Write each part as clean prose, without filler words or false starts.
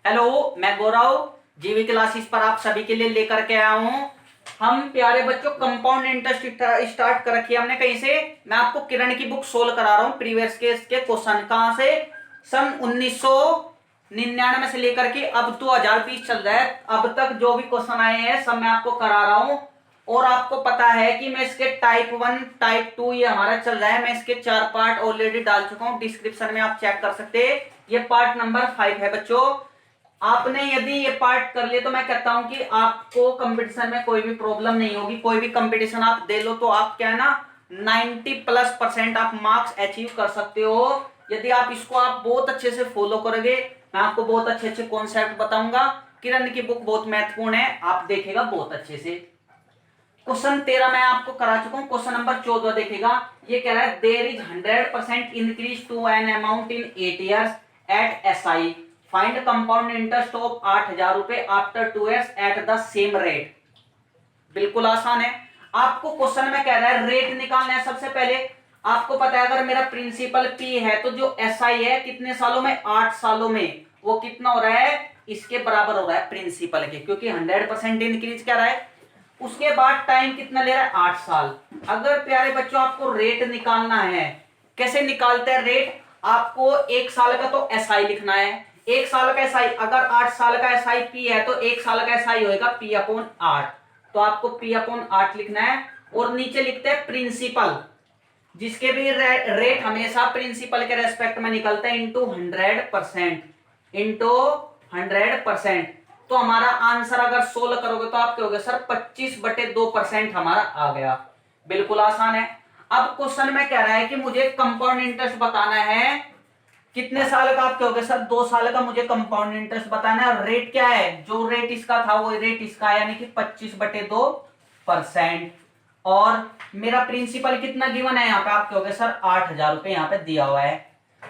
Hello, मैं गौरव जीवी classes पर आप सभी के लिए लेकर के आया हूं। हम प्यारे बच्चों कंपाउंड इंटरेस्ट स्टार्ट कर रखी है हमने कहीं से। मैं आपको किरण की बुक सोल्व करा रहा हूं। प्रीवियस के इसके क्वेश्चन कहां से, सन 1999 से लेकर के अब 2020 चल रहा है, अब तक जो भी क्वेश्चन आए हैं सब मैं आपको करा रहा हूं। और आपको पता है कि मैं इसके टाइप 1 टाइप 2 ये हमारा चल रहा है। मैं इसके 4 पार्ट ऑलरेडी डाल चुका हूं, डिस्क्रिप्शन में आप चेक कर सकते हैं। ये पार्ट नंबर 5 है बच्चों। आपने यदि ये पार्ट कर लिए तो मैं कहता हूं कि आपको कंपटीशन में कोई भी प्रॉब्लम नहीं होगी। कोई भी कंपटीशन आप दे लो तो आप क्या है ना 90+% आप मार्क्स अचीव कर सकते हो यदि आप इसको आप बहुत अच्छे से फॉलो करोगे। मैं आपको बहुत अच्छे अच्छे कॉन्सेप्ट बताऊंगा। किरण की बुक बहुत महत्वपूर्ण है, आप देखेगा बहुत अच्छे से। क्वेश्चन 13 मैं आपको करा चुका हूं। क्वेश्चन नंबर 14 देखेगा। ये कह रहा है there is 100% increase to an amount in 8 years at SI। Find compound interest of 8,000 रुपए after 2 years at the same rate. बिल्कुल आसान है। आपको क्वेश्चन में कह रहा है रेट निकालना है। सबसे पहले आपको पता है अगर मेरा प्रिंसिपल P है तो जो SI है कितने सालों में, 8 सालों में, वो कितना हो रहा है, इसके बराबर हो रहा है प्रिंसिपल के, क्योंकि 100% इंक्रीज क्या रहा है। उसके बाद टाइम कितना ले रहा है, 8 साल। अगर प्यारे बच्चों आपको रेट निकालना है, कैसे निकालते हैं रेट, आपको 1 साल का तो SI लिखना है। 1 साल का SI, अगर 8 साल का SI P है तो 1 साल का SI होएगा P/8। तो आपको P/8 लिखना है। और नीचे लिखते हैं प्रिंसिपल, जिसके भी रेट हमेशा प्रिंसिपल के रेस्पेक्ट में निकलता है, इंटू 100%। तो हमारा आंसर अगर 16 करोगे तो आप कहोगे सर 25/2% हमारा आ गया। बिल्कुल आसान है। अब क्वेश्चन में कह रहा है कि मुझे कंपाउंड इंटरेस्ट बताना है कितने साल का, आप कहोगे सर 2 साल का मुझे कंपाउंड इंटरेस्ट बताना है। और रेट क्या है, जो रेट इसका था वो रेट इसका है, यानी कि 25/2%। और मेरा प्रिंसिपल कितना गिवन है यहाँ पे, आप कहोगे सर 8,000 रुपए यहाँ पे दिया हुआ है।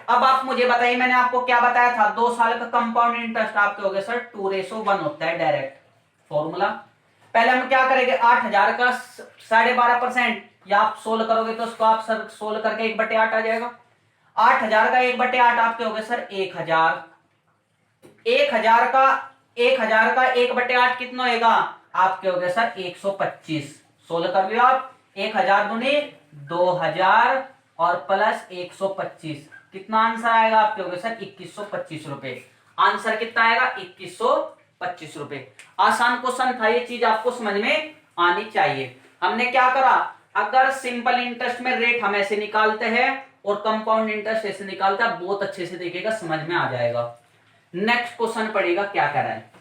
अब आप मुझे बताइए, मैंने आपको क्या बताया था, 2 साल का कंपाउंड इंटरेस्ट, आप कहोगे सर 2:1 होता है डायरेक्ट फॉर्मूला। पहले हम क्या करेंगे, 8,000 का 12.5%, या आप सोल्व करोगे तो उसको आप सर सोल्व करके 1/8 आ जाएगा। 8,000 का 1/8 आप कहोगे सर 1,000। 1,000 का 1/8 कितना होगा, आप कहोगे सर 125। सोल्व कर लियो आप। 1,000 दूनी 2,000 और प्लस 125, कितना आंसर आएगा, आप कहोगे सर 2,125 रुपए। आंसर कितना आएगा, 2,125 रुपए। आसान क्वेश्चन था, ये चीज आपको समझ में आनी चाहिए। हमने क्या करा, अगर सिंपल इंटरेस्ट में रेट हम ऐसे निकालते हैं और कंपाउंड इंटरेस्ट ऐसे निकालते हैं, बहुत अच्छे से देखिएगा, समझ में आ जाएगा। नेक्स्ट क्वेश्चन पड़ेगा, क्या कह रहा है,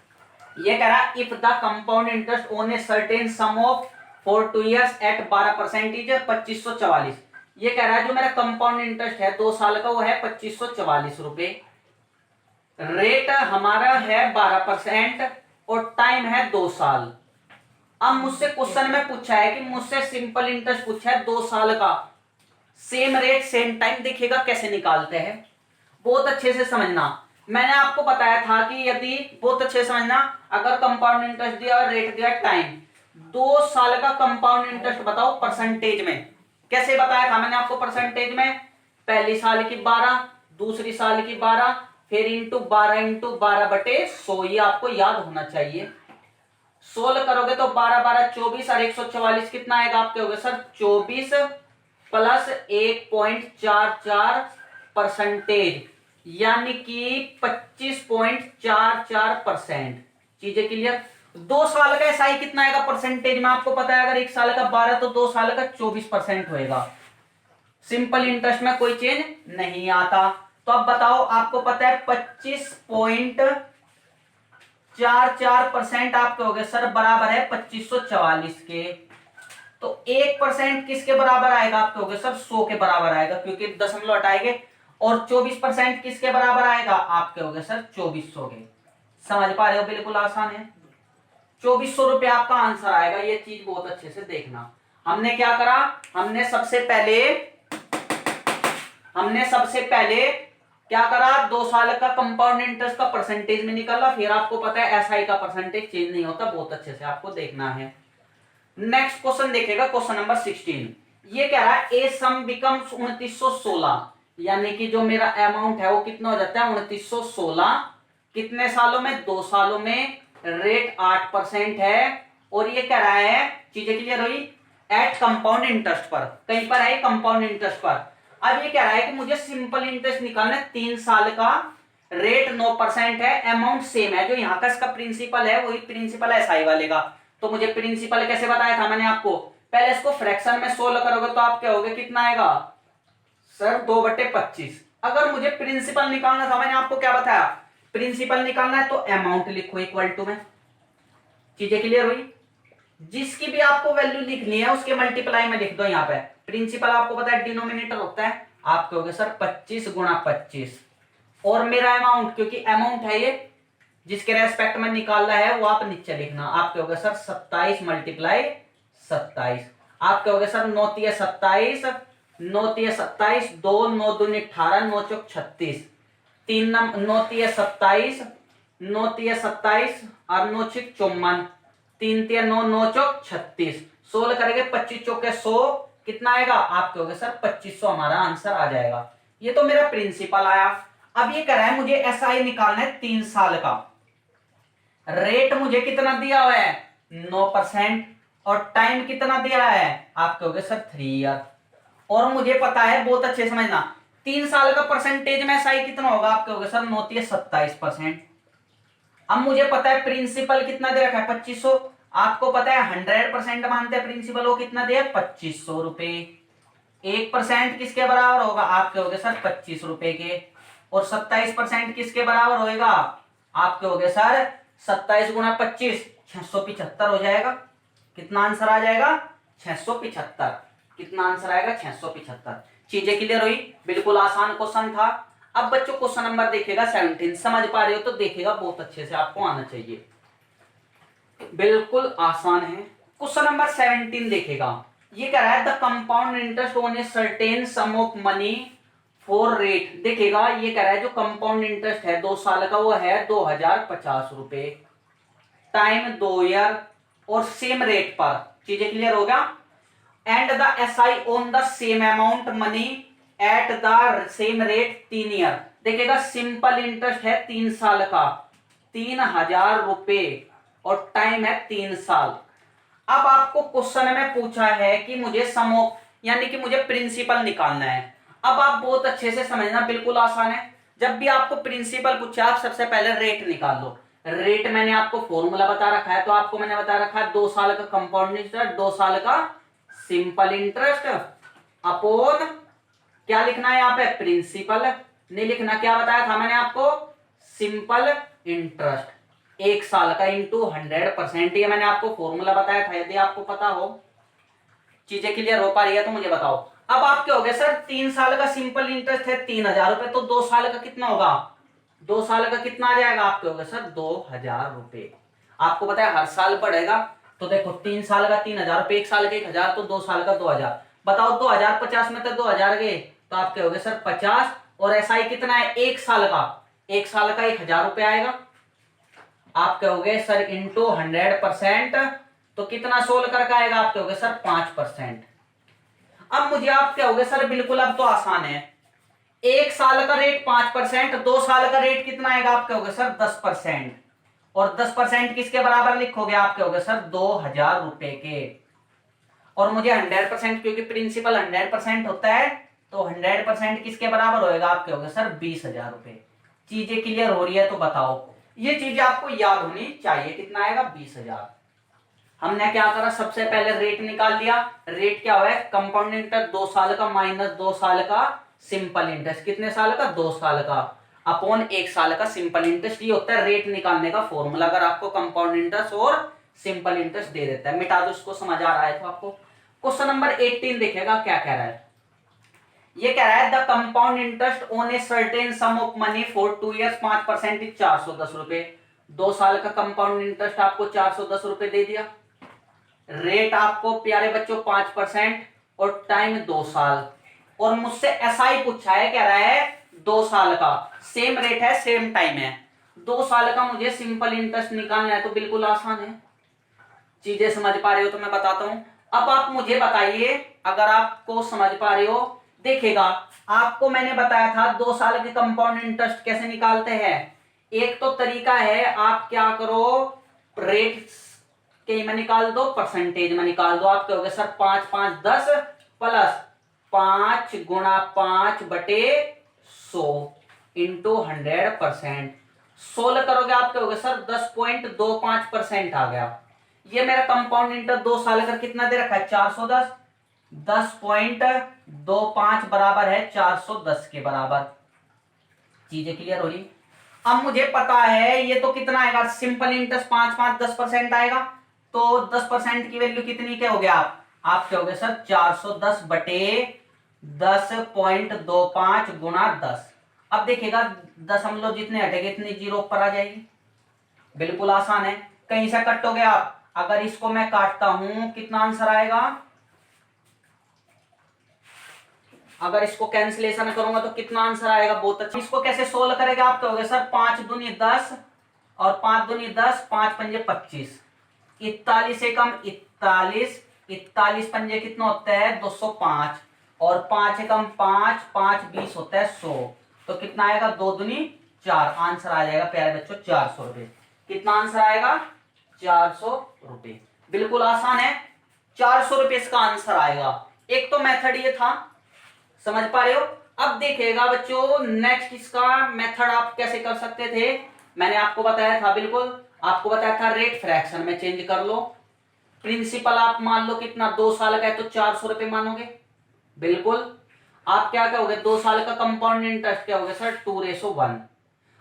ये कह रहा है if the compound interest on a certain sum of for 2 years एट 12% इज 2544। ये कह रहा है जो मेरा कंपाउंड इंटरेस्ट है 2 साल का वो है 2544 रुपए। रेट हमारा है 12% और टाइम है 2 साल। अब मुझसे क्वेश्चन में पूछा है कि मुझसे सिंपल इंटरेस्ट पूछा है 2 साल का, सेम रेट सेम टाइम, देखिएगा कैसे निकालते हैं। बहुत अच्छे से समझना, मैंने आपको बताया था कि यदि, बहुत अच्छे से समझना, अगर कंपाउंड इंटरेस्ट दिया और रेट दिया टाइम, 2 साल का कंपाउंड इंटरेस्ट बताओ परसेंटेज में। कैसे बताया था मैंने आपको परसेंटेज में, पहली साल की 12, दूसरी साल की 12, फिर इंटू 12/100, ये आपको याद होना चाहिए। सोल्व करोगे तो 12 24 और 144 कितना आएगा, आप कहोगे सर 24 प्लस 1.44%, यानी कि 25.44%। चीजें क्लियर। 2 साल का SI कितना आएगा परसेंटेज में, आपको पता है अगर 1 साल का 12 तो 2 साल का 24% होएगा। सिंपल इंटरेस्ट में कोई चेंज नहीं आता। तो अब बताओ, आपको पता है 25.44% आप कहोगे सर बराबर है 2544 के। तो 1% किसके बराबर आएगा, आप कहोगे सर 100 के बराबर आएगा, क्योंकि दशमलव हटाएंगे। और 24% किसके बराबर आएगा, आप कहोगे सर 2400 के। समझ पा रहे हो, बिल्कुल आसान है। 2400 रुपए आपका आंसर आएगा। ये चीज बहुत अच्छे से देखना। हमने क्या करा, हमने सबसे पहले क्या करा, 2 साल का कंपाउंड इंटरेस्ट का परसेंटेज में निकाला, फिर आपको पता है SI का परसेंटेज चेंज नहीं होता, बहुत अच्छे से आपको देखना है। नेक्स्ट क्वेश्चन देखेगा, क्वेश्चन नंबर 16। ये कह रहा है ए सम बिकम्स 2916, यानी कि जो मेरा अमाउंट है वो कितना हो जाता है 2916, कितने सालों में? 2 सालों में रेट 8% है, और ये कह रहा है, चीजें क्लियर हुई, एट कंपाउंड इंटरेस्ट पर, कहीं पर है कंपाउंड इंटरेस्ट पर। अब ये कह रहा है कि मुझे सिंपल इंटरेस्ट निकालना है, 3 साल का, रेट 9% है, अमाउंट सेम है, जो यहाँ का इसका प्रिंसिपल है वही प्रिंसिपल है एसआई वाले का। तो मुझे प्रिंसिपल कैसे बताया था मैंने आपको, पहले इसको फ्रैक्शन में सोल्व करोगे तो आप क्या होगे, कितना आएगा सर 2/25। अगर मुझे प्रिंसिपल निकालना था, मैंने आपको क्या बताया, प्रिंसिपल निकालना है तो अमाउंट लिखो इक्वल टू में। चीजें क्लियर हुई, जिसकी भी आपको वैल्यू लिखनी है उसके मल्टीप्लाई में लिख दो। यहाँ पे प्रिंसिपल आपको पता है डिनोमिनेटर होता है, आप कहोगे सर 25 गुणा 25, और मेरा अमाउंट, क्योंकि अमाउंट है ये जिसके रेस्पेक्ट में निकालना है वो आप नीचे लिखना, आप कहोगे सर 27 मल्टीप्लाई 27, आप कहोगे सर 9 तिया 27, 9 तिया 27, 2 9 दूनी 18, 9 चौक 36, 3 9 तिया 27, 9 तिया 27 और 9 छिक 54, 3 तिया 9, 9 चौक 36, 16 करेंगे 25 चौके 100, कितना आएगा, आप कहोगे सर 2500 हमारा आंसर आ जाएगा। ये तो मेरा प्रिंसिपल आया। अब ये कह रहा है मुझे एसआई निकालना है 3 साल का, रेट मुझे कितना दिया हुआ है 9%, और टाइम कितना दिया है, आप कहोगे सर 3 ईयर, और मुझे पता है, बहुत अच्छे समझना, 3 साल का परसेंटेज में एसआई कितना होगा, आप कहोगे सर 9 तिया 27%। अब मुझे पता है प्रिंसिपल कितना दे रखा है 2500, आपको पता है 100% मानते हैं प्रिंसिपल, वो कितना दे 2500 रुपए, 1% किसके बराबर होगा, आप कहोगे सर 25 रुपए के, और 27% किसके बराबर होएगा, आप कहोगे सर 27 गुणा 25 675 हो जाएगा। कितना आंसर आ जाएगा 675, कितना आंसर आएगा 675। चीजें क्लियर हुई, बिल्कुल आसान क्वेश्चन था। अब बच्चों क्वेश्चन नंबर देखेगा 17, समझ पा रहे हो तो देखेगा, बहुत अच्छे से आपको आना चाहिए, बिल्कुल आसान है। क्वेश्चन नंबर 17 देखेगा, ये कह रहा है the compound interest on a certain sum of money for rate, देखेगा ये कह रहा है जो कंपाउंड इंटरेस्ट है 2 साल का वो है 2050 रुपए, टाइम 2 ईयर, और सेम रेट पर। चीजें क्लियर हो गया, and the SI on the same amount money at the same rate 3 year, देखिएगा सिंपल इंटरेस्ट है 3 साल का 3000 रुपए, और टाइम है 3 साल। अब आपको क्वेश्चन में पूछा है कि मुझे सम ऑफ, यानी कि मुझे प्रिंसिपल निकालना है। अब आप बहुत अच्छे से समझना, बिल्कुल आसान है। जब भी आपको प्रिंसिपल पूछा, आप सबसे पहले रेट निकाल लो। रेट मैंने आपको फॉर्मूला बता रखा है, तो आपको मैंने बता रखा है 2 साल का कंपाउंड इंटरेस्ट, 2 साल का सिंपल इंटरेस्ट अपॉन, क्या लिखना है यहाँ पे प्रिंसिपल, नहीं लिखना, क्या बताया था मैंने आपको, सिंपल इंटरेस्ट, 1 साल का इंटू 100%, ये मैंने आपको फॉर्मूला बताया था, यदि आपको पता हो। चीजें क्लियर हो पा रही है तो मुझे बताओ। अब आप क्या हो गए सर, 3 साल का सिंपल इंटरेस्ट है 3000 रुपए, तो 2 साल का कितना होगा, 2 साल का कितना आ जाएगा, आप क्या हो गए सर 2000 रुपए। आपको पता है हर साल बढ़ेगा, तो देखो 3 साल का 3000 रुपए, 1 साल का 1000, तो 2 साल का 2000, बताओ 2050 में तो 2000 गए, तो आप क्या हो गए सर 50, और एसआई कितना है 1 साल का, 1 साल का 1000 रुपए आएगा, आप कहोगे सर इंटू 100%, तो कितना सोल्व करके आएगा, आप कहोगे सर 5%। अब मुझे आप कहोगे सर बिल्कुल अब तो आसान है, 1 साल का रेट 5%, 2 साल का रेट कितना आएगा, आप कहोगे सर 10%, और 10% किसके बराबर लिखोगे, आप कहोगे सर 2000 रुपए के, और मुझे 100%, क्योंकि प्रिंसिपल 100% होता है, तो 100% किसके बराबर होएगा, आप कहोगे सर 20,000 रुपए। चीजें क्लियर हो रही है तो बताओ, ये चीजें आपको याद होनी चाहिए, कितना आएगा 20,000। हमने क्या करा, सबसे पहले रेट निकाल लिया, रेट क्या हुआ है कंपाउंड इंटरेस्ट 2 साल का माइनस 2 साल का सिंपल इंटरेस्ट, कितने साल का 2 साल का, अपॉन 1 साल का सिंपल इंटरेस्ट, ये होता है रेट निकालने का फॉर्मूला। अगर आपको कंपाउंड इंटरेस्ट और सिंपल इंटरेस्ट दे देता है, मिटा दो उसको, समझ आ रहा है तो आपको। क्वेश्चन नंबर 18 देखेगा क्या कह रहा है, ये कह रहा है the compound interest on a certain sum of money for 2 years 5% is 410 रुपए, 2 साल का कंपाउंड इंटरेस्ट आपको 410 रुपए दे दिया, रेट आपको प्यारे बच्चों 5%, और टाइम 2 साल, और मुझसे एसआई पूछा है, कह रहा है 2 साल का, सेम रेट है सेम टाइम है, 2 साल का मुझे सिंपल इंटरेस्ट निकालना है, तो बिल्कुल आसान है। चीजें समझ पा रहे हो तो मैं बताता हूं। अब आप मुझे बताइए, अगर आपको समझ पा रहे हो, देखिएगा आपको मैंने बताया था 2 साल के कंपाउंड इंटरेस्ट कैसे निकालते हैं, एक तो तरीका है, आप क्या करो, रेट के में निकाल दो, परसेंटेज में निकाल दो। आप कहोगे सर 5 5 10 प्लस 5 गुणा 5 बटे 100 इंटू 100%। 16 करोगे आप कहोगे सर 10.25% आ गया। ये मेरा कंपाउंड इंटरेस्ट 2 साल का कितना दे रखा है, 410। 10.25 बराबर है 410 के बराबर। चीजें क्लियर हो रही। अब मुझे पता है ये तो कितना आएगा, सिंपल इंटरेस्ट 5 5 10% आएगा, तो 10% की वैल्यू कितनी के हो गया आप कहोगे सर 410 बटे 10.25 गुणा 10। अब देखिएगा दशमलव जितने हटेंगे इतनी जीरो ऊपर आ जाएगी। बिल्कुल आसान है, कहीं से कटोगे आप। अगर इसको मैं काटता हूं कितना आंसर आएगा, अगर इसको कैंसिलेशन करूंगा तो कितना आंसर आएगा, बहुत अच्छा। इसको कैसे सोल्व करेगा आप कहोगे सर 5 दूनी 10 और 5 दूनी 10, 5 पंजे 25, 41 से कम 41, 41 पंजे कितना होता है 205 और 5 से कम 5, 5 20 होता है 100। तो कितना आएगा 2 दूनी 4, आंसर आ जाएगा प्यारे बच्चों 400 रुपए। कितना आंसर आएगा 400 रुपए। बिल्कुल आसान है, 400 रुपए इसका आंसर आएगा। एक तो मेथड ये था, समझ पा रहे हो। अब देखिएगा बच्चों नेक्स्ट इसका मेथड आप कैसे कर सकते थे, मैंने आपको बताया था, बिल्कुल आपको बताया था रेट फ्रैक्शन में चेंज कर लो। प्रिंसिपल आप मान लो कितना 2 साल का है तो 400 रुपए मानोगे। बिल्कुल आप क्या कहोगे 2 साल का कंपाउंड इंटरेस्ट क्या होगा सर 2:1।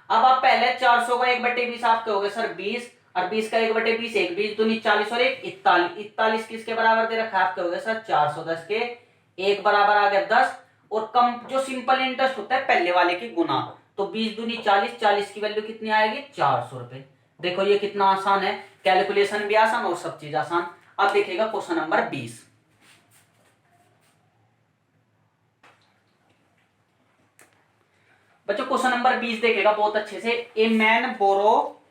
अब आप पहले 400 का 1/20 आप कहोगे सर 20 और 20 का 1/20 1, 20 दूनी 40 और 1 41, 41 किसके बराबर दे रखा है आप कहोगे सर 410 के। एक बराबर आ गया 10 और कम जो सिंपल इंटरेस्ट होता है पहले वाले की गुना, तो 20 दूनी 40, 40 की वैल्यू कितनी आएगी 400 रुपए। देखो ये कितना आसान है, कैलकुलेशन भी आसान और सब चीज आसान। अब देखिएगा क्वेश्चन नंबर 20। बच्चों क्वेश्चन नंबर 20 देखेगा बहुत अच्छे से। A man borrow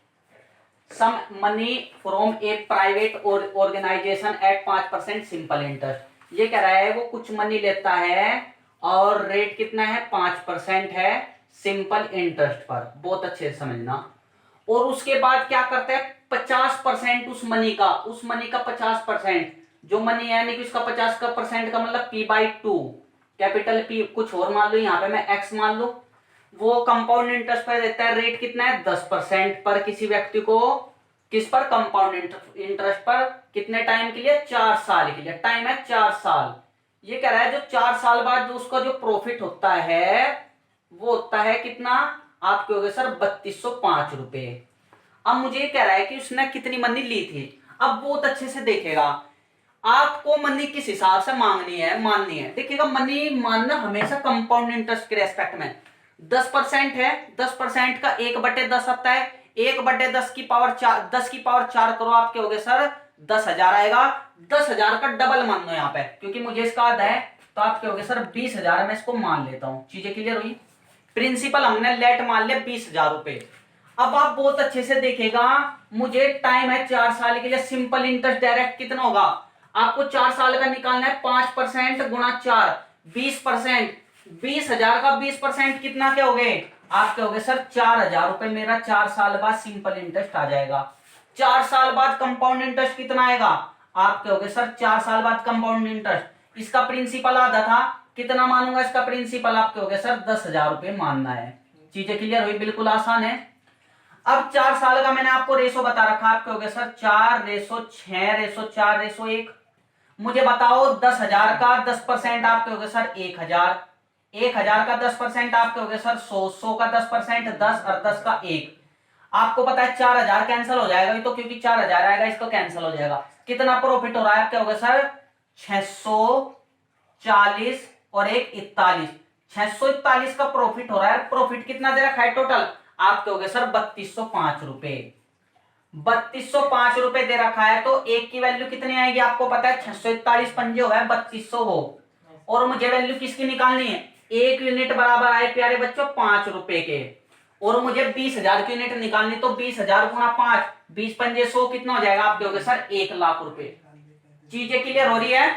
some money from a private organisation at 5% simple interest. ये कह रहा है वो कुछ मनी लेता है और रेट कितना है 5% है सिंपल इंटरेस्ट पर, बहुत अच्छे से समझना। और उसके बाद क्या करता है 50% उस मनी का 50% जो मनी है यानी कि उसका 50% का मतलब P/2 कैपिटल P कुछ और मान लो, यहाँ पे मैं X मान लो, वो कंपाउंड इंटरेस्ट पर देता है। रेट कितना है 10% पर किसी व्यक्ति को, किस पर कंपाउंड इंटरेस्ट पर, कितने टाइम के लिए 4 साल के लिए, टाइम है 4 साल। ये कह रहा है जो 4 साल बाद जो उसका जो प्रॉफिट होता है वो होता है कितना आप कहोगे सर 3205 रुपए। अब मुझे ये कह रहा है कि उसने कितनी मनी ली थी। अब बहुत अच्छे से देखेगा आपको मनी किस हिसाब से मांगनी है माननी है। देखिएगा मनी मानना हमेशा कंपाउंड इंटरेस्ट के रेस्पेक्ट में 10% है, 10% का 1/10 आता है, 1/10 की पावर 4, 10 की पावर 4 करो आप कहोगे सर 10,000 आएगा। 10,000 का डबल मान लो यहाँ पे, क्योंकि मुझे इसका आधा है तो आप कहोगे सर 20,000 मैं इसको मान लेता हूं। चीजें क्लियर हुई। प्रिंसिपल हमने लेट मान लिया 20,000 रुपए। अब आप बहुत अच्छे से देखेगा मुझे टाइम है 4 साल के लिए, सिंपल इंटरेस्ट डायरेक्ट कितना होगा आपको 4 साल का निकालना है 5% गुणा 4 20%। 20,000 का 20% कितना के हो गए आप कहोगे सर 4,000 रुपए मेरा 4 साल बाद सिंपल इंटरेस्ट आ जाएगा। 4 साल बाद कंपाउंड इंटरेस्ट कितना आएगा आप कहोगे सर 4 साल बाद कंपाउंड इंटरेस्ट, इसका प्रिंसिपल आधा था, कितना मानूंगा इसका प्रिंसिपल आप कहोगे सर 10,000 रुपए मानना है। चीजें क्लियर हुई, बिल्कुल आसान है। अब 4 साल का मैंने आपको रेशो बता रखा, आप कहोगे सर 4:6:4:1। मुझे बताओ 10,000 का 10% आप कहोगे सर 1,000, 1,000 का 10% आप कहोगे सर 100, 100 का 10% 10 और 10 का 1। आपको पता है 4,000 कैंसिल हो जाएगा तो, क्योंकि 4,000 आएगा इसको कैंसिल हो जाएगा। कितना प्रॉफिट हो रहा है आप कहोगे सर 640 और 1 41, 641 का प्रॉफिट हो रहा है। प्रॉफिट कितना दे रखा है टोटल आप कहोगे सर 3205 रुपए। 3205 रुपए दे रखा है तो एक की वैल्यू कितनी आएगी आपको पता है 641 पंजे हो है 3200 हो, और मुझे वैल्यू किसकी निकालनी है 1 यूनिट बराबर आए प्यारे बच्चों 5 रुपए के, और मुझे 20,000 की यूनिट निकालनी तो 20,000 गुणा 5, 20 पंजे 100 कितना हो जाएगा आप कहोगे सर 1 लाख रुपए। चीजें क्लियर हो रही है।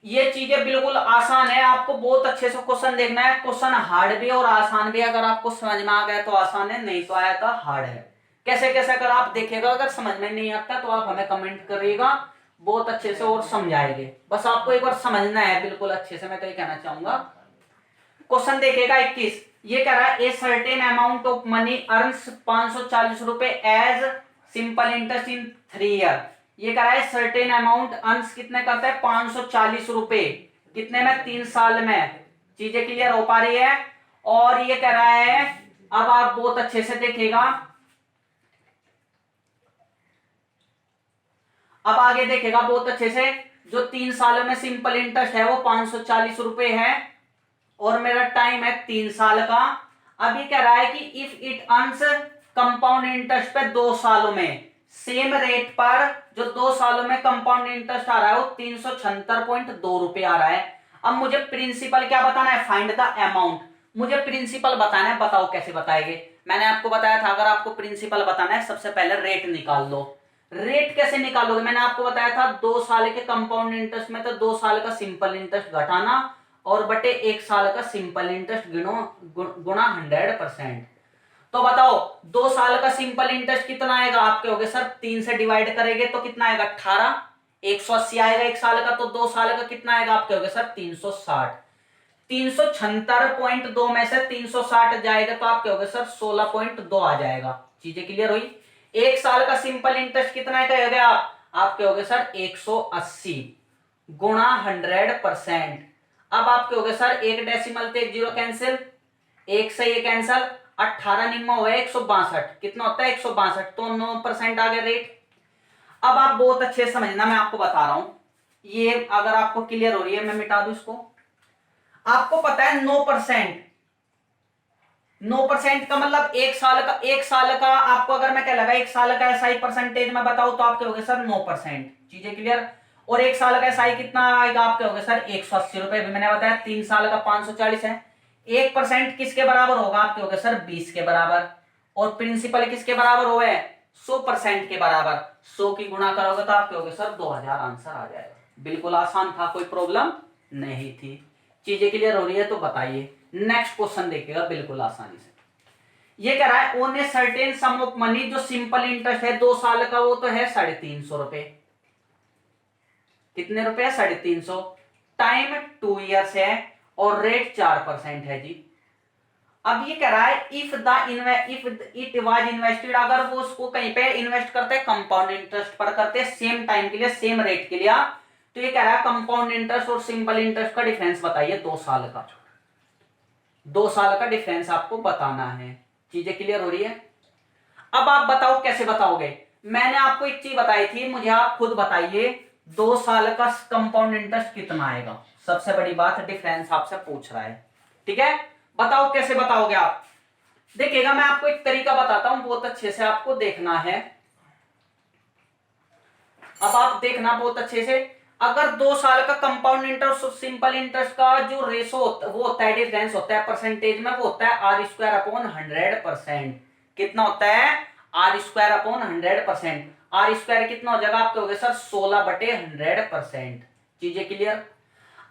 ये चीजें बिल्कुल आसान है, आपको बहुत अच्छे से क्वेश्चन देखना है। क्वेश्चन हार्ड भी और आसान भी, अगर आपको समझ में आ गया तो आसान है, नहीं तो आया तो हार्ड है। कैसे कैसे अगर आप देखिएगा, अगर समझ में नहीं आता तो आप हमें कमेंट करिएगा, बहुत अच्छे से और समझाएंगे। बस आपको एक बार समझना है बिल्कुल अच्छे से, मैं तो ये कहना चाहूंगा। क्वेश्चन देखिएगा 21, ये कह रहा है a certain amount of money earns 540 रुपए as simple interest in 3 year. ये कह रहा है सर्टेन अमाउंट अर्न्स कितने करता है, 540 रुपए कितने में, 3 साल में। चीजें क्लियर हो पा रही है। और ये कह रहा है, अब आप बहुत अच्छे से देखिएगा, अब आगे देखेगा बहुत अच्छे से, जो 3 सालों में सिंपल इंटरेस्ट है वो 540 रुपए है और मेरा टाइम है 3 साल का। अभी कह रहा है कि if it earns compound interest पे 2 सालों में सेम रेट पर, जो 2 सालों में कंपाउंड इंटरेस्ट आ रहा है वो 376.2 रुपए आ रहा है। अब मुझे प्रिंसिपल क्या बताना है, फाइंड द अमाउंट। मुझे प्रिंसिपल बताना है, बताओ कैसे बताएंगे। मैंने आपको बताया था अगर आपको प्रिंसिपल बताना है सबसे पहले रेट निकाल लो। रेट कैसे निकालोगे, मैंने आपको बताया था 2 साल के कंपाउंड इंटरेस्ट में तो 2 साल का सिंपल इंटरेस्ट घटाना और बटे 1 साल का सिंपल इंटरेस्ट गुणा 100%। तो बताओ 2 साल का सिंपल इंटरेस्ट कितना आएगा, आप कहोगे सर 3 से डिवाइड करेंगे तो कितना आएगा 18, 180 आएगा 1 साल का, तो 2 साल का कितना आएगा, आप कहोगे सर 360। 376.2 में से 360 जाएगा तो आप कहोगे सर 16.2 आ जाएगा। चीजें क्लियर हुई। 1 साल का सिंपल इंटरेस्ट कितना कहोगे आप कहोगे सर 180 गुणा 100%। अब आप कहोगे सर एक डेसिमल से 1 जीरो कैंसिल, 1 से ये कैंसिल, 18 निम्न हुआ 162, कितना होता है 162, तो 9% आ गया रेट। अब आप बहुत अच्छे से समझना, मैं आपको बता रहा हूं, ये अगर आपको क्लियर हो रही है मैं मिटा दूं इसको। आपको पता है 9%, 9% का मतलब 1 साल का आपको अगर मैं क्या लगा 1 साल का एसआई परसेंटेज में बताऊं तो आप कहोगे सर 9%। चीजें क्लियर। और 1 साल का एसआई कितना आएगा, आप कहोगे सर 180 रुपए, भी मैंने बताया 3 साल का 540 है। 1% किसके बराबर होगा, आप कहोगे सर 20 के बराबर। और प्रिंसिपल किसके बराबर हो है, 100% के बराबर। 100 की गुणा करोगे तो आप कहोगे सर 2000 आंसर आ जाएगा। बिल्कुल आसान था, कोई प्रॉब्लम नहीं थी। चीजें क्लियर हो रही है तो बताइए। नेक्स्ट क्वेश्चन देखिएगा बिल्कुल आसानी से। ये कह रहा है own A certain sum of money, जो सिंपल इंटरेस्ट है 2 साल का वो तो है 350 रुपए। कितने रुपए है, 350। टाइम 2 ईयर्स है और रेट 4% है जी। अब ये कह रहा है इफ इट वाज इन्वेस्टेड, अगर वो उसको कहीं पे इन्वेस्ट करते हैं कंपाउंड इंटरेस्ट पर करते हैं सेम टाइम के लिए सेम रेट के लिए, तो ये कह रहा है कंपाउंड इंटरेस्ट और सिंपल इंटरेस्ट का डिफरेंस बताइए 2 साल का। 2 साल का डिफरेंस आपको बताना है। चीजें क्लियर हो रही है। अब आप बताओ कैसे बताओगे। मैंने आपको एक चीज बताई थी, मुझे आप खुद बताइए 2 साल का कंपाउंड इंटरेस्ट कितना आएगा। सबसे बड़ी बात डिफरेंस आपसे पूछ रहा है, ठीक है। बताओ कैसे बताओगे आप। देखिएगा मैं आपको एक तरीका बताता हूं, बहुत अच्छे से आपको देखना है। अब आप देखना बहुत अच्छे से, अगर 2 साल का कंपाउंड इंटरेस्ट और सिंपल इंटरेस्ट का जो रेशो वो होता है, डिफरेंस होता है परसेंटेज में, वो होता है r² / 100%। कितना होता है, r²/100%। r² कितना हो जाएगा, आप कहोगे सर 16/100%। चीजें क्लियर।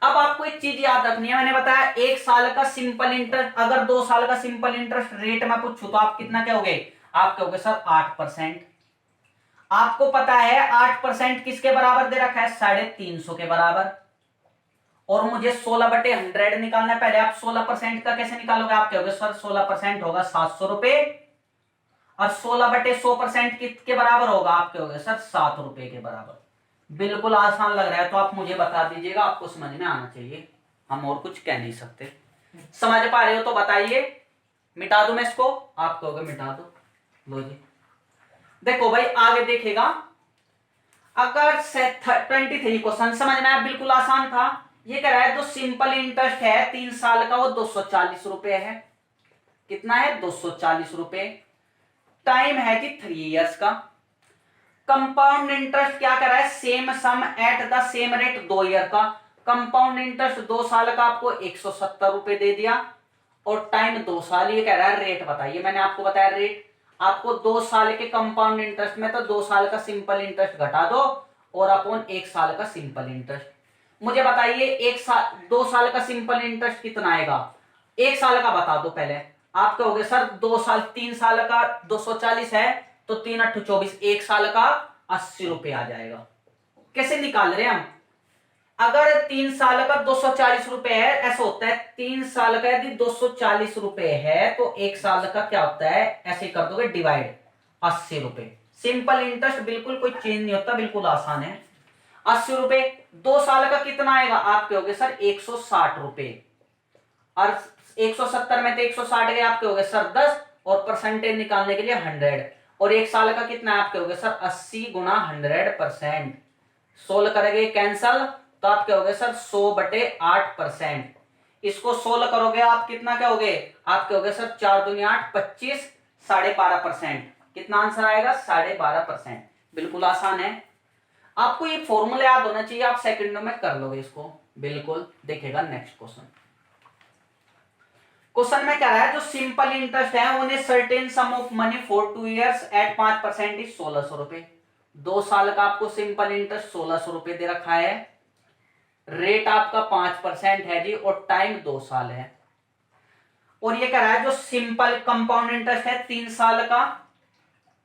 अब आपको एक चीज याद रखनी है, मैंने बताया 1 साल का सिंपल इंटरेस्ट, अगर 2 साल का सिंपल इंटरेस्ट रेट में पूछूं तो आप कितना कहोगे, आप कहोगे सर 8%। आपको पता है 8% किसके बराबर दे रखा है, 350 के बराबर। और मुझे 16/100 निकालना है। पहले आप 16% का कैसे निकालोगे, आप कहोगे सर 16% होगा 700 रुपए, और 16/100% किसके बराबर होगा, आप कहोगे सर 7 रुपए के बराबर। बिल्कुल आसान लग रहा है तो आप मुझे बता दीजिएगा, आपको समझ में आना चाहिए, हम और कुछ कह नहीं सकते। समझ पा रहे हो तो बताइए, मिटा दूं मैं इसको, आप कहोगे मिटा दो। लो जी देखो भाई आगे देखेगा, अगर 23 क्वेश्चन समझ में आया, बिल्कुल आसान था। ये कह रहा है जो सिंपल इंटरेस्ट है 3 साल का वो 240 रुपए है। कितना है, 240 रुपए। टाइम है जी 3 इयर्स का। कंपाउंड इंटरेस्ट क्या कर रहा है, same sum at the same rate 2 year का। कंपाउंड इंटरेस्ट 2 साल का आपको 170 रुपए दे दिया और टाइम 2 साल। ये कह रहा है रेट बताइए, मैंने आपको बताया रेट। आपको 2 साल के कंपाउंड इंटरेस्ट में तो 2 साल का सिंपल इंटरेस्ट घटा दो और अपॉन 1 साल का सिंपल इंटरेस्ट। मुझे बताइए 1 साल 2 साल का सिंपल इंटरेस्ट कितना आएगा? 1 साल का बता दो पहले। आप कहोगे सर 2 साल 3 साल का 240 है, तो 3 8 24, 1 साल का 80 रुपए आ जाएगा। कैसे निकाल रहे हैं हम? अगर 3 साल का 240 रुपए है, ऐसा होता है 3 साल का यदि 240 रुपए है तो 1 साल का क्या होता है, ऐसे कर दोगे डिवाइड 80 रुपए। सिंपल इंटरेस्ट बिल्कुल कोई चेंज नहीं होता, बिल्कुल आसान है। 80 रुपए 2 साल का कितना आएगा? आप कहोगे सर 160 रुपए, और 170 में तो 160 गए, आप कहोगे सर 10, और परसेंटेज निकालने के लिए 100, और 1 साल का कितना है? आप कहोगे सर 80 गुना 100%। सोल्व करेंगे कैंसल, तो आप कहोगे सर 100/8%। इसको सोल्व करोगे आप कितना कहोगे? आप कहोगे सर 4 दूनी 8, 25, 12.5%। कितना आंसर आएगा? 12.5%। बिल्कुल आसान है। आपको ये फॉर्मूला याद होना चाहिए, आप सेकंडों में कर लोगे इसको बिल्कुल। देखेगा नेक्स्ट क्वेश्चन। क्वेश्चन में क्या है, जो सिंपल इंटरेस्ट है उन्हें certain sum of money for 2 years at 5% is 1600 रुपए। 2 साल का आपको सिंपल इंटरेस्ट 1600 रुपए दे रखा है, रेट आपका 5% है जी, और टाइम 2 साल है। और ये कह रहा है जो सिंपल कंपाउंड इंटरेस्ट है 3 साल का,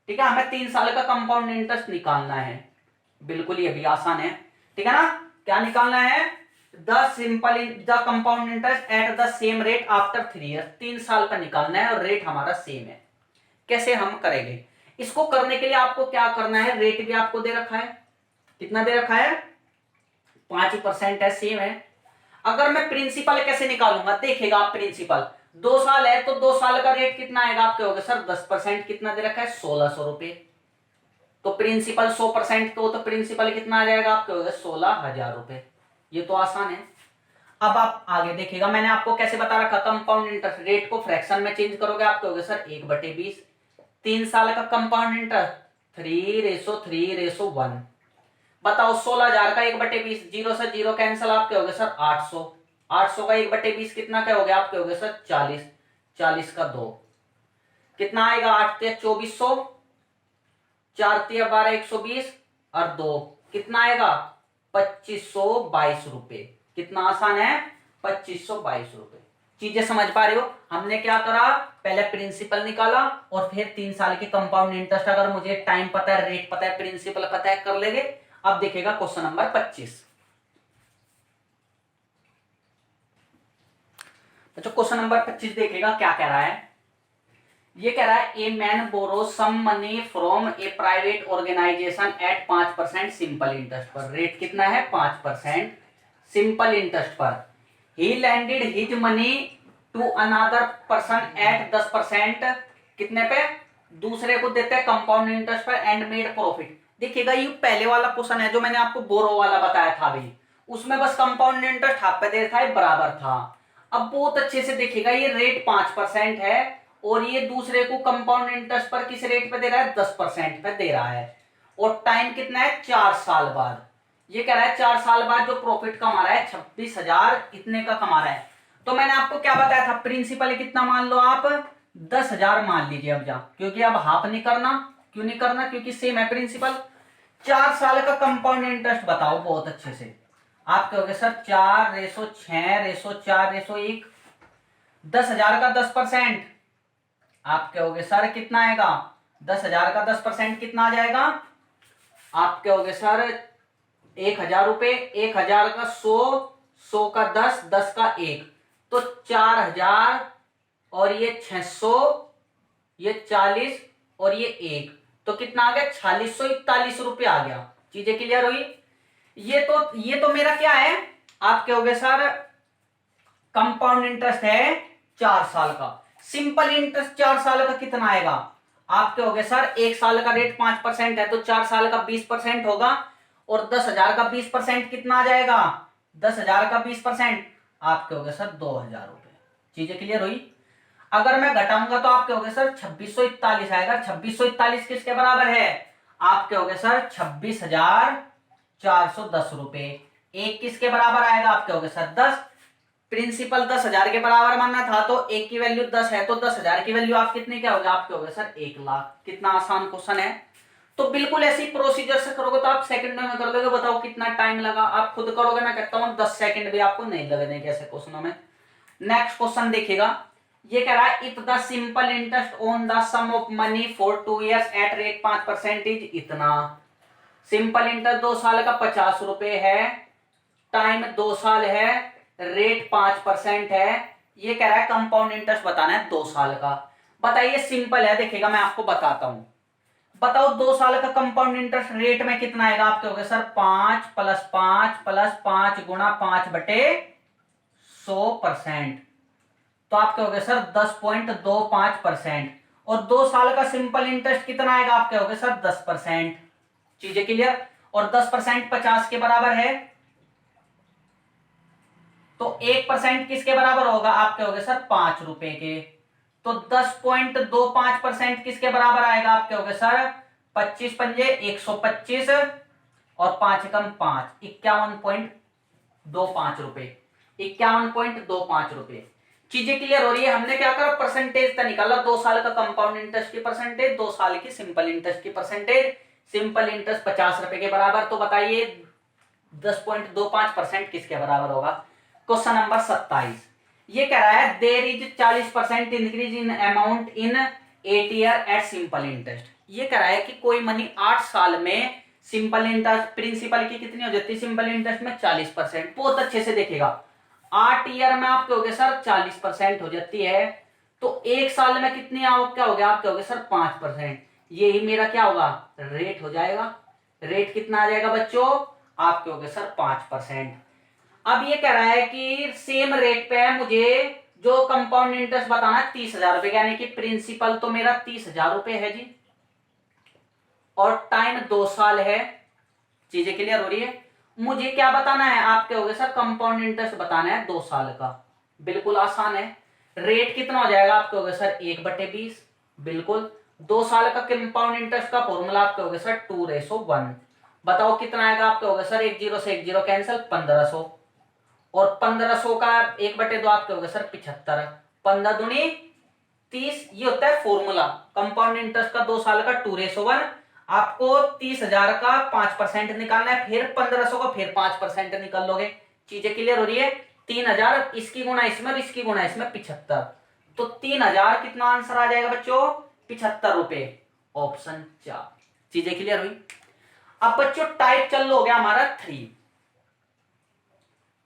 ठीक है, हमें 3 साल का कंपाउंड इंटरेस्ट निकालना है। बिल्कुल ये भी आसान है, ठीक है ना। क्या निकालना है? The compound interest eight the same rate after 3 years। 3 साल का निकालना है और रेट हमारा सेम है। कैसे हम करेंगे इसको? करने के लिए आपको क्या करना है, रेट भी आपको दे रखा है, कितना दे रखा है? 5% है, सेम है। अगर मैं प्रिंसिपल कैसे निकालूंगा, देखिएगा आप प्रिंसिपल 2 साल है तो 2 साल का रेट कितना आएगा? आप कहोगे सर 10%, कितना दे रखा है? 1600 रुपए। तो प्रिंसिपल 100% तो प्रिंसिपल कितना आ जाएगा? आप कहोगे 16,000 रुपए। ये तो आसान है। अब आप आगे देखिएगा, मैंने आपको कैसे बता रखा, कंपाउंड इंटरेस्ट रेट को फ्रैक्शन में चेंज करोगे, आप कहोगे सर 1/20। 3 साल का कंपाउंड इंटरेस्ट 3:3:1। बताओ 16,000 का 1/20, 0 से 0 कैंसिल, आप कहोगे सर 800। 800 का 1/20 कितना कहोगे? आप कहोगे सर 40। 40 का 2 कितना आएगा? 8 या 2400, 4 या 12, 120, और 2 कितना आएगा? 2522 रुपए। कितना आसान है? 2522 रुपए। चीजें समझ पा रहे हो? हमने क्या करा, पहले प्रिंसिपल निकाला और फिर 3 साल की कंपाउंड इंटरेस्ट, अगर मुझे टाइम पता है, रेट पता है, प्रिंसिपल पता है, कर लेंगे। अब देखिएगा क्वेश्चन नंबर 25। तो क्वेश्चन नंबर 25 देखिएगा क्या कह रहा है। ये कह रहा है a man borrow some money from a private organisation at 5% simple interest पर। रेट कितना है? 5% सिंपल इंटरेस्ट पर। He landed his money to another person at 10%। कितने पे? दूसरे को देते हैं कंपाउंड इंटरेस्ट पर, एंड मेड प्रॉफिट। देखिएगा ये पहले वाला क्वेश्चन है जो मैंने आपको बोरो वाला बताया था अभी, उसमें बस कंपाउंड इंटरेस्ट हाफ पे दे था, बराबर था। अब बहुत अच्छे से देखिएगा, ये रेट 5% है और ये दूसरे को कंपाउंड इंटरेस्ट पर किस रेट पे दे रहा है? 10% पे दे रहा है। और टाइम कितना है? 4 साल बाद। ये कह रहा है 4 साल बाद जो प्रॉफिट कमा रहा है 26,000 इतने का कमा रहा है। तो मैंने आपको क्या बताया था, प्रिंसिपल कितना मान लो आप? 10,000 मान लीजिए अब जा, क्योंकि अब हाफ नहीं करना। क्यों नहीं करना? क्योंकि सेम है प्रिंसिपल। 4 साल का कंपाउंड इंटरेस्ट बताओ बहुत अच्छे से। आप कहोगे सर 4:6:4:1। 10,000 का 10%, आप कहोगे सर कितना आएगा? 10,000 का 10% कितना आ जाएगा? आप कहोगे सर 1,000 रुपए। 1,000 का 100, 100 का 10, 10 का 1, तो 4,000, और ये 600, ये 40, और ये 1, तो कितना आ गया? 4641 रुपये आ गया। चीजें क्लियर हुई? ये तो मेरा क्या है? आप कहोगे सर कंपाउंड इंटरेस्ट है 4 साल का। सिंपल इंटरेस्ट 4 साल का कितना आएगा? आप कहोगे सर 1 साल का रेट 5% है तो 4 साल का 20% होगा, और 10,000 का 20% कितना आ जाएगा? 10,000 का 20%, आप कहोगे सर 2,000 रुपए। चीजें क्लियर हुई? अगर मैं घटाऊंगा तो आप कहोगे सर 2641 आएगा। 2641 किसके बराबर है? आप कहोगे सर 26,410 रुपए। एक किसके बराबर आएगा? आप कहोगे सर 10। प्रिंसिपल 10,000 के बराबर मानना था तो एक की वैल्यू 10 है, तो 10,000 की वैल्यू आप कितनी क्या होगा? आप कहोगे सर 1 लाख। कितना आसान क्वेश्चन है। तो बिल्कुल ऐसी प्रोसीजर से करोगे तो आप सेकंड में कर दोगे। बताओ कितना टाइम लगा, आप खुद करोगे, मैं कहता हूं 10 सेकंड भी आपको नहीं लगने के ऐसे क्वेश्चनों में। नेक्स्ट क्वेश्चन देखिएगा, ये कह रहा है if the simple interest on the sum of money for 2 years at rate 5% is इतना। सिंपल इंटरेस्ट 2 साल का 50 रुपए है, टाइम 2 साल है, रेट 5% है। ये कह रहा है कंपाउंड इंटरेस्ट बताना है 2 साल का। बताइए सिंपल है, देखिएगा मैं आपको बताता हूं। बताओ 2 साल का कंपाउंड इंटरेस्ट रेट में कितना आएगा। आप कहोगे सर 5 + 5 + 5 गुणा 5/100%। तो आप कहोगे सर 10.25%। और 2 साल का सिंपल इंटरेस्ट कितना आएगा। आप कहोगे सर 10%। चीजें क्लियर। और 10% 50 के बराबर है, तो 1% किसके बराबर होगा। आप कहोगे सर 5 रुपए के। तो 10.25% किसके बराबर आएगा। आप कहोगे सर 25 पंजे 125 और 5 एकम 5, 51.25 रुपए। 51.25 रुपए। चीजें क्लियर हो रही है। हमने क्या करा, परसेंटेज तो निकाला 2 साल का कंपाउंड इंटरेस्ट की परसेंटेज, 2 साल की सिंपल इंटरेस्ट की परसेंटेज। सिंपल इंटरेस्ट 50 रुपए के बराबर, तो बताइए 10.25% किसके बराबर होगा। क्वेश्चन नंबर 27 ये कह रहा है there is 40% increase in amount in 8 year at simple interest. ये कह रहा है कि कोई मनी 8 साल में सिंपल इंटरेस्ट प्रिंसिपल की कितनी हो जाती है, सिंपल इंटरेस्ट में 40%। बहुत अच्छे से देखेगा, 8 ईयर में आप कहोगे सर 40% हो जाती है, तो 1 साल में कितनी क्या हो गया। आप कहोगे सर 5%। यही मेरा क्या होगा, रेट हो जाएगा। रेट कितना आ जाएगा बच्चों, आप कहोगे सर 5%। अब ये कह रहा है कि सेम रेट पे है मुझे जो कंपाउंड इंटरेस्ट बताना है 30,000 रुपए, यानी कि प्रिंसिपल तो मेरा 30,000 रुपए है जी, और टाइम 2 साल है। चीजें क्लियर हो रही है। मुझे क्या बताना है, आप कहोगे सर कंपाउंड इंटरेस्ट बताना है 2 साल का। बिल्कुल आसान है। रेट कितना हो जाएगा, आप कहोगे सर 1/20। बिल्कुल। 2 साल का कंपाउंड इंटरेस्ट का फॉर्मूला आप कहोगे सर 2:1। बताओ कितना आएगा। आप कहोगे सर 1 0 से 1 0 कैंसिल, 1500। और 1500 का 1/2 आप कहोगे सर 75। 15 दूनी 30। ये होता है फॉर्मूला कंपाउंड इंटरेस्ट का 2 साल का 2:1। आपको 30,000 का 5% निकालना है, फिर 1500 का फिर 5% निकाल लोगे। चीजें क्लियर हो रही है। 3000 इसकी गुणा इसमें और इसकी गुणा इसमें 75, तो 3000 कितना आंसर आ जाएगा बच्चों, 75 रुपए। ऑप्शन 4। चीजें क्लियर हुई। अब बच्चों टाइप चल हो गया हमारा 3।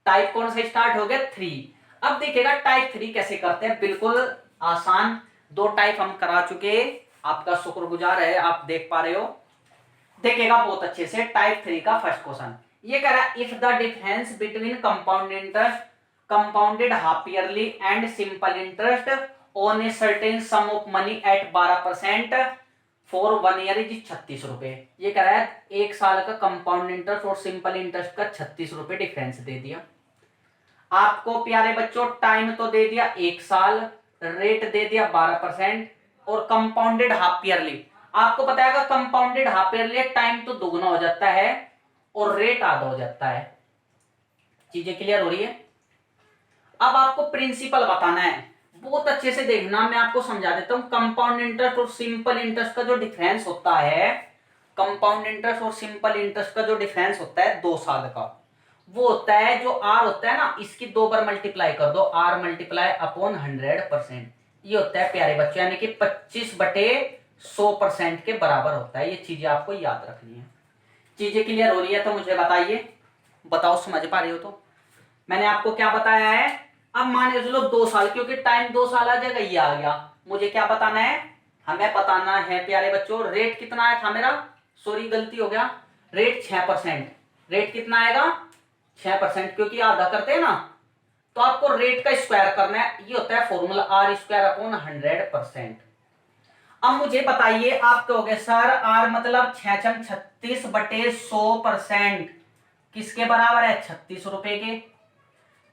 टाइप कौन से स्टार्ट हो गया, 3। अब देखिएगा टाइप 3 कैसे करते हैं, बिल्कुल आसान। 2 टाइप हम करा चुके, आपका शुक्रगुजार है आप देख पा रहे हो। देखिएगा बहुत अच्छे से टाइप 3 का फर्स्ट क्वेश्चन। ये कह रहा है if the difference between compound interest compounded half yearly and simple interest on a certain sum of money at 12% for 1 year is 36 रुपए। ये कह रहा है 1 साल का कंपाउंड इंटरेस्ट और सिंपल इंटरेस्ट का 36 रुपए डिफरेंस दे दिया आपको। प्यारे बच्चों टाइम तो दे दिया 1 साल, रेट दे दिया 12% और कंपाउंडेड हाफ ईयरली। आपको पता है कंपाउंडेड हाफ ईयरली टाइम तो दुगना हो जाता है और रेट आधा हो जाता है। चीजें क्लियर हो रही है। अब आपको प्रिंसिपल बताना है, बहुत अच्छे से देखना, मैं आपको समझा देता हूं। कंपाउंड इंटरेस्ट और सिंपल इंटरेस्ट का जो डिफरेंस होता है, कंपाउंड इंटरेस्ट और सिंपल इंटरेस्ट का जो डिफरेंस होता है 2 साल का, वो होता है जो आर होता है ना, इसकी 2 बार मल्टीप्लाई कर दो, आर मल्टीप्लाई अपॉन 100%। ये होता है प्यारे बच्चों, यानी कि 25/100% के बराबर होता है। ये चीजें आपको याद रखनी है। चीजें क्लियर हो रही है तो मुझे बताइए, बताओ समझ पा रही हो तो। मैंने आपको क्या बताया है, अब मान के चलो 2 साल, क्योंकि टाइम 2 साल आ जाएगा, ये आ गया। मुझे क्या बताना है, हमें बताना है प्यारे बच्चों रेट कितना आया था मेरा, सॉरी गलती हो गया, रेट 6%। रेट कितना आएगा 6%, क्योंकि आधा करते हैं ना, तो आपको रेट का स्क्वायर करना है। ये होता है फॉर्मूला आर स्क्वायर अपॉन 100%। अब मुझे बताइए, आप कहोगे सर आर मतलब 36/100% किसके बराबर है, 36 रुपए के।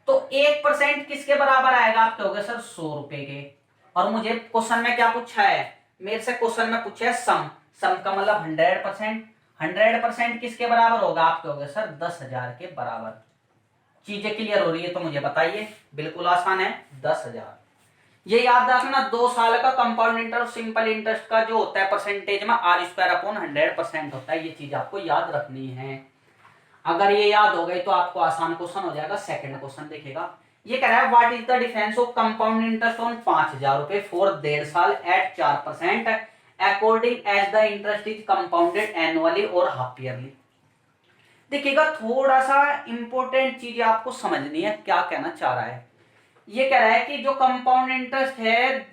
तो 1% किसके बराबर आएगा, आप कहोगे सर 100 रुपए के। और मुझे क्वेश्चन में क्या पूछा है, मेरे से क्वेश्चन में पूछा है सम। सम का मतलब 100%। 100% किसके बराबर होगा, आप कहोगे सर 10,000 के बराबर। चीजें क्लियर हो रही है तो मुझे बताइए, बिल्कुल आसान है 10,000। ये याद रखना, 2 साल का कंपाउंड इंटरेस्ट और सिंपल इंटरेस्ट का जो होता है परसेंटेज में R² अपॉन 100% होता है। ये चीज आपको याद रखनी है। अगर ये याद हो गई तो आपको आसान क्वेश्चन हो जाएगा। सेकंड क्वेश्चन देखिएगा, ये कह रहा है what is the difference of compound interest on 5,000 रुपए फॉर 1.5 साल at 4% according as the interest is compounded annually और हाफ ईयरली। देखिएगा थोड़ा सा इंपॉर्टेंट चीज आपको समझनी है, क्या कहना चाह रहा है। ये कह रहा है कि जो कंपाउंड इंटरेस्ट है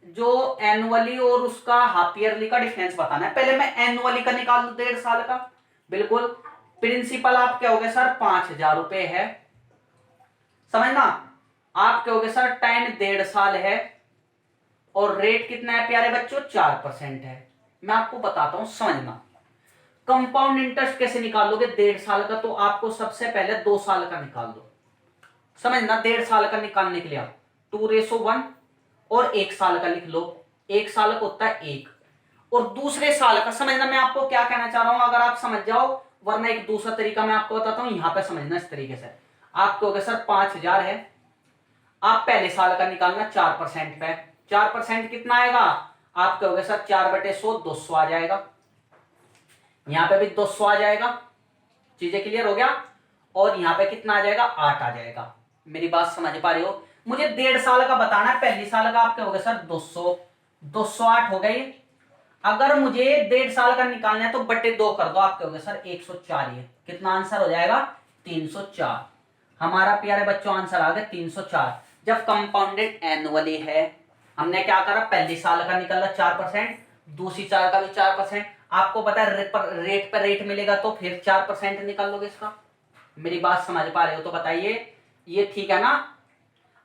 जो एनुअली और उसका हाफ ईयरली का डिफरेंस बताना है। पहले मैं एनुअली का निकाल लू 1.5 साल का। बिल्कुल, प्रिंसिपल आप क्या हो गए सर 5,000 रुपए है, समझना। आप क्या हो गए सर टाइम 1.5 साल है और रेट कितना है प्यारे बच्चों 4% है। मैं आपको बताता हूं समझना। कंपाउंड इंटरेस्ट कैसे निकालोगे 1.5 साल का, तो आपको सबसे पहले 2 साल का निकाल दो, समझना। 1.5 साल का निकालने के लिए आप 2:1 और 1 साल का लिख लो। 1 साल का होता है 1 और दूसरे साल का समझना। मैं आपको क्या कहना चाह रहा हूं अगर आप समझ जाओ, वरना एक दूसरा तरीका मैं आपको बताता हूं, यहां पे समझना इस तरीके से। आप कहोगे सर 5,000 है, आप पहले साल का निकालना 4% पे। 4% कितना आएगा, आप कहोगे सर 4/100 200 आ जाएगा। यहां पे भी 200 आ जाएगा। चीजें क्लियर हो गया। और यहां पे कितना आ जाएगा 8 आ जाएगा। मेरी बात समझ पा रहे हो। मुझे 1.5 साल का बताना है, पहली साल का आप कहोगे सर 200 208 हो गई। अगर मुझे 1.5 साल का निकालना है तो बटे 2 कर दो, आप कहोगे सर 104। ये कितना आंसर हो जाएगा 304। हमारा प्यारे बच्चों आंसर आ गया 304। जब कंपाउंडेड एनुअली है, हमने क्या करा पहली साल का निकाला 4%, दूसरी साल का भी 4%। आपको पता है रेट पर रेट मिलेगा तो फिर 4% निकाल लोगे इसका। मेरी बात समझ पा रहे हो तो बताइए, ये ठीक है ना।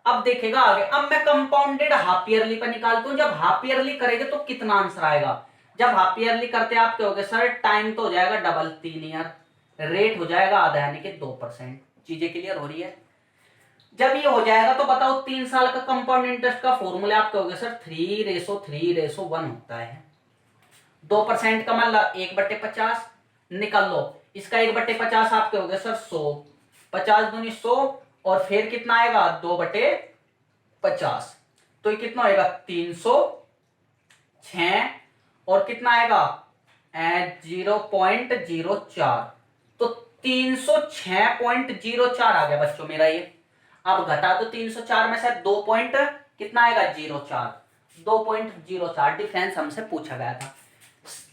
अब देखेगा आगे, अब मैं कंपाउंडेड हाफ ईयरली पर निकालता हूं। जब हाफ ईयरली करेंगे तो कितना आंसर आएगा। जब हाफ ईयरली करते आप क्या होगे सर टाइम तो हो जाएगा डबल 3 ईयर, रेट हो जाएगा आधा यानी कि 2%। चीजें क्लियर हो रही है। जब ये हो जाएगा तो बताओ 3 साल का कंपाउंड इंटरेस्ट का फॉर्मूला आप कहोगे सर 3:3:1 होता है। 2% का मतलब 1/50 निकल लो। इसका 1/50 आप कहोगे सर 100, 50 दूनी 100 और फिर कितना आएगा 2/50। तो ये कितना होगा 306 और कितना आएगा 0.04। तो 306.04 आ गया बच्चों मेरा ये। अब घटा तो 304 में से 2 पॉइंट कितना आएगा 04, 2.04 डिफरेंस हमसे पूछा गया था।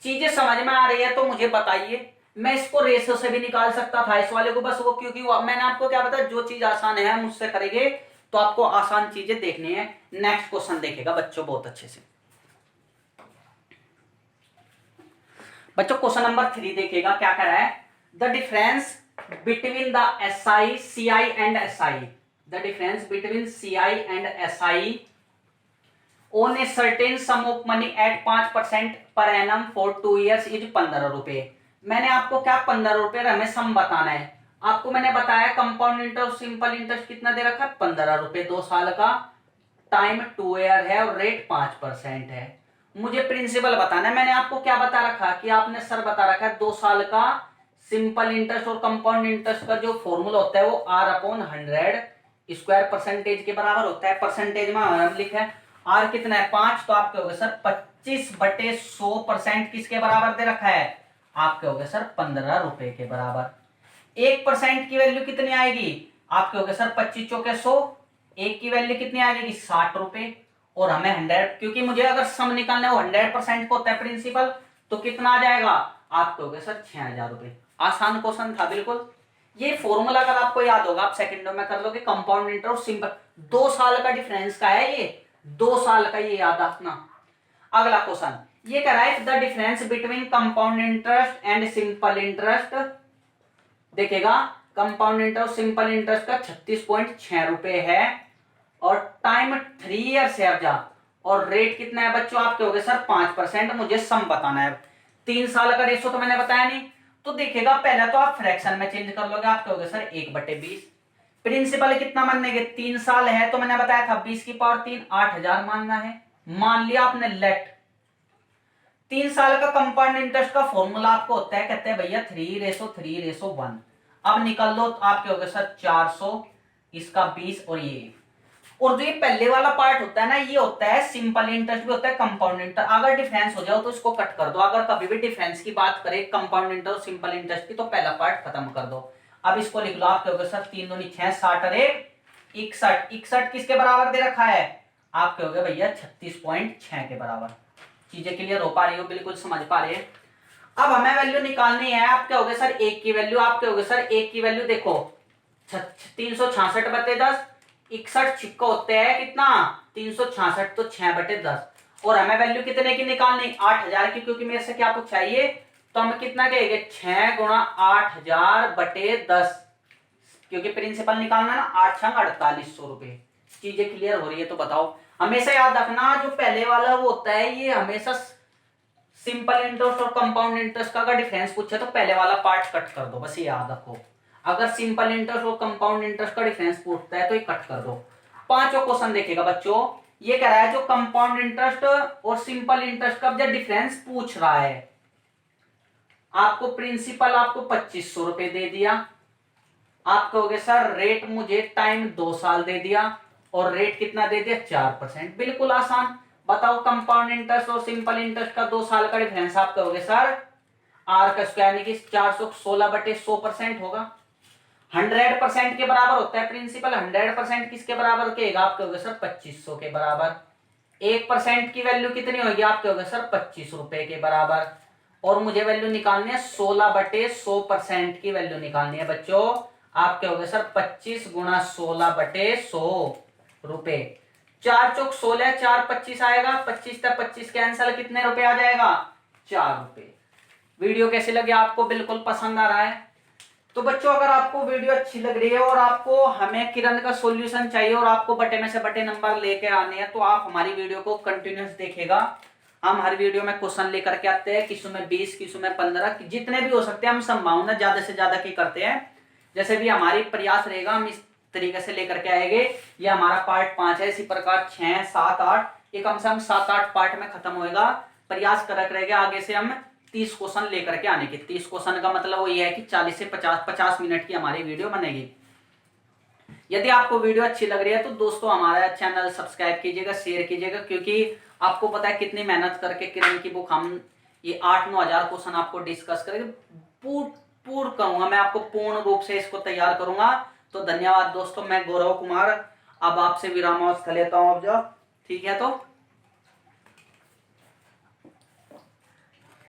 चीजें समझ में आ रही है तो मुझे बताइए। मैं इसको रेशो से भी निकाल सकता था इस वाले को, बस वो क्योंकि मैंने आपको क्या बताया जो चीज आसान है मुझसे करेंगे तो आपको आसान चीजें देखनी है। नेक्स्ट क्वेश्चन देखेगा बच्चों बहुत अच्छे से। बच्चों क्वेश्चन नंबर 3 देखिएगा क्या कह रहा है। The difference between the SI CI and SI, the difference between CI and SI on a certain sum of money at 5% per annum for 2 years is 15 रुपए। मैंने आपको क्या 15 रुपए हमें सम बताना है। आपको मैंने बताया कंपाउंड इंटरेस्ट सिंपल इंटरेस्ट कितना दे रखा है 15 रुपए 2 साल का, टाइम 2 ईयर है और रेट 5% है। मुझे प्रिंसिपल बताना है। मैंने आपको क्या बता रखा कि आपने सर बता रखा है 2 साल का सिंपल इंटरेस्ट और कंपाउंड इंटरेस्ट का जो फॉर्मूला होता है वो R/100 परसेंटेज के बराबर होता है। परसेंटेज में हम लिखा है R कितना है 5, तो आप कहोगे सर 25/100% किसके बराबर दे रखा है, आप कहोगे सर 15 रुपए के बराबर। 1% की वैल्यू कितनी आएगी, आप कहोगे सर 25 चौके 100, 1 की वैल्यू कितनी आ जाएगी 60 रुपए। और हमें 100, क्योंकि मुझे अगर सम निकालना है वो 100% को होता है प्रिंसिपल, तो कितना आ जाएगा, आप कहोगे सर 6,000 रुपए। आसान क्वेश्चन था बिल्कुल। ये फॉर्मूला अगर आपको याद होगा आप सेकंडों में कर लोगे। कंपाउंड इंटरेस्ट सिंपल 2 साल का डिफरेंस का है ये, 2 साल का, ये याद रखना। अगला क्वेश्चन ये कह रहा है the difference between compound interest and simple interest. देखेगा कंपाउंड इंटरेस्ट सिंपल इंटरेस्ट का 36.6 रुपए है और टाइम 3 ईयर्स है। अब जा और रेट कितना है बच्चों, आप कहोगे सर 5%। मुझे सम बताना है। 3 साल का रेशो तो मैंने बताया नहीं, तो देखिएगा पहले तो आप फ्रैक्शन में चेंज कर लोगे। आप कहोगे सर 1/20। प्रिंसिपल कितना मानेंगे 3 साल है तो मैंने बताया था 20 की पावर 3 8,000 मानना है। मान लिया आपने लेट। 3 साल का कंपाउंड इंटरेस्ट का फॉर्मूला आपको होता है, कहते हैं भैया 3:3:1। अब निकल लो तो आप कहोगे सर 400, इसका 20 और ये और जो ये पहले वाला पार्ट होता है ना, ये होता है सिंपल इंटरेस्ट भी होता है कंपाउंड इंटरेस्ट। अगर डिफरेंस हो जाओ तो इसको कट कर दो। अगर कभी भी डिफरेंस की बात करें कंपाउंड इंटरेस्ट और सिंपल इंटरेस्ट की, तो पहला पार्ट खत्म कर दो। अब इसको लिख लो आप, क्या होगा सर, 3 दूनी 6, 60 और 1 61। 61 किसके बराबर दे रखा है, आप कहोगे भैया 36.6 के बराबर। चीजें क्लियर हो पा रही हो, बिल्कुल समझ पा रहे हैं। अब हमें वैल्यू निकालनी है, आप क्या होगे सर, एक की वैल्यू। आप क्या होगे सर, एक की वैल्यू देखो 366 बटे 10, 61 छिक्का होते हैं कितना 366, तो 6 बटे 10। और हमें वैल्यू कितने की निकालनी, 8000 की, क्योंकि मेरे से क्या कुछ चाहिए, तो हम कितना कहेंगे 6 गुणा 8000 बटे 10, क्योंकि प्रिंसिपल निकालना ना, 8 छंग 4800 रुपए। चीजें क्लियर हो रही है तो बताओ। हमेशा याद रखना, जो पहले वाला वो होता है, ये हमेशा सिंपल इंटरेस्ट और कंपाउंड इंटरेस्ट का अगर डिफरेंस पूछे तो पहले वाला पार्ट कट कर दो, बस ये याद रखो। अगर सिंपल इंटरेस्ट और कंपाउंड इंटरेस्ट का डिफरेंस पूछता है तो ये कट कर दो। पांचों क्वेश्चन देखिएगा बच्चों, ये कह रहा है जो कंपाउंड इंटरेस्ट और सिंपल इंटरेस्ट का जब डिफरेंस पूछ रहा है, आपको प्रिंसिपल आपको 2500 रुपए दे दिया, आप कहोगे सर रेट मुझे टाइम 2 साल दे दिया, और रेट कितना दे दिया 4%। बिल्कुल आसान। बताओ कंपाउंड इंटरेस्ट और सिंपल इंटरेस्ट का 2 साल का डिफरेंस, आप कहोगे सर आर का स्क्वायर यानी कि 416 बटे 100% होगा। 100% के बराबर होता है प्रिंसिपल। 100% किसके बराबर कहेगा, आप कहोगे सर 2500 के बराबर। 1% की वैल्यू कितनी होगी, आप कहोगे सर 25 रुपए के बराबर। और मुझे वैल्यू निकालनी है 16 बटे 100% की वैल्यू निकालनी है बच्चों। आप कहोगे सर 25 गुणा 16 बटे 100 रुपए। 4 चौक 16, 4 25 आएगा, 25 तक 25 कैंसल, कितने रुपए आ जाएगा, 4 रुपए। वीडियो कैसे लगे आपको, बिल्कुल पसंद आ रहा है तो बच्चों अगर आपको वीडियो अच्छी लग रही है और आपको हमें किरण का सॉल्यूशन चाहिए और आपको बटे में से बटे नंबर लेके आने हैं, तो आप हमारी वीडियो को कंटिन्यूस देखेगा। हम हर वीडियो में क्वेश्चन लेकर के आते हैं, किसी में 20, किसी में 15, जितने भी हो सकते हैं हम संभावना ज्यादा से ज्यादा की करते हैं। जैसे भी हमारी प्रयास रहेगा हम इस तरीके से लेकर के आएंगे। ये हमारा पार्ट 5 है, इसी प्रकार 6, 7, 8, ये कम से कम 7-8 पार्ट में खत्म होएगा। प्रयास करके रहेगा आगे से हम 30 क्वेश्चन लेकर के आने की। 30 क्वेश्चन का मतलब वो ये है कि 40 से 50 मिनट की हमारी वीडियो बनेगी। यदि आपको वीडियो अच्छी लग रही है तो दोस्तों हमारा चैनल सब्सक्राइब कीजिएगा, शेयर कीजिएगा, क्योंकि आपको पता है कितनी मेहनत करके किरण की बुक हम ये 8-9 हजार क्वेश्चन आपको डिस्कस करेंगे। पूर्ण करूंगा मैं, आपको पूर्ण रूप से इसको तैयार करूंगा। तो धन्यवाद दोस्तों, मैं गौरव कुमार अब आपसे विरामावस्थ लेता हूं। अब जो ठीक है तो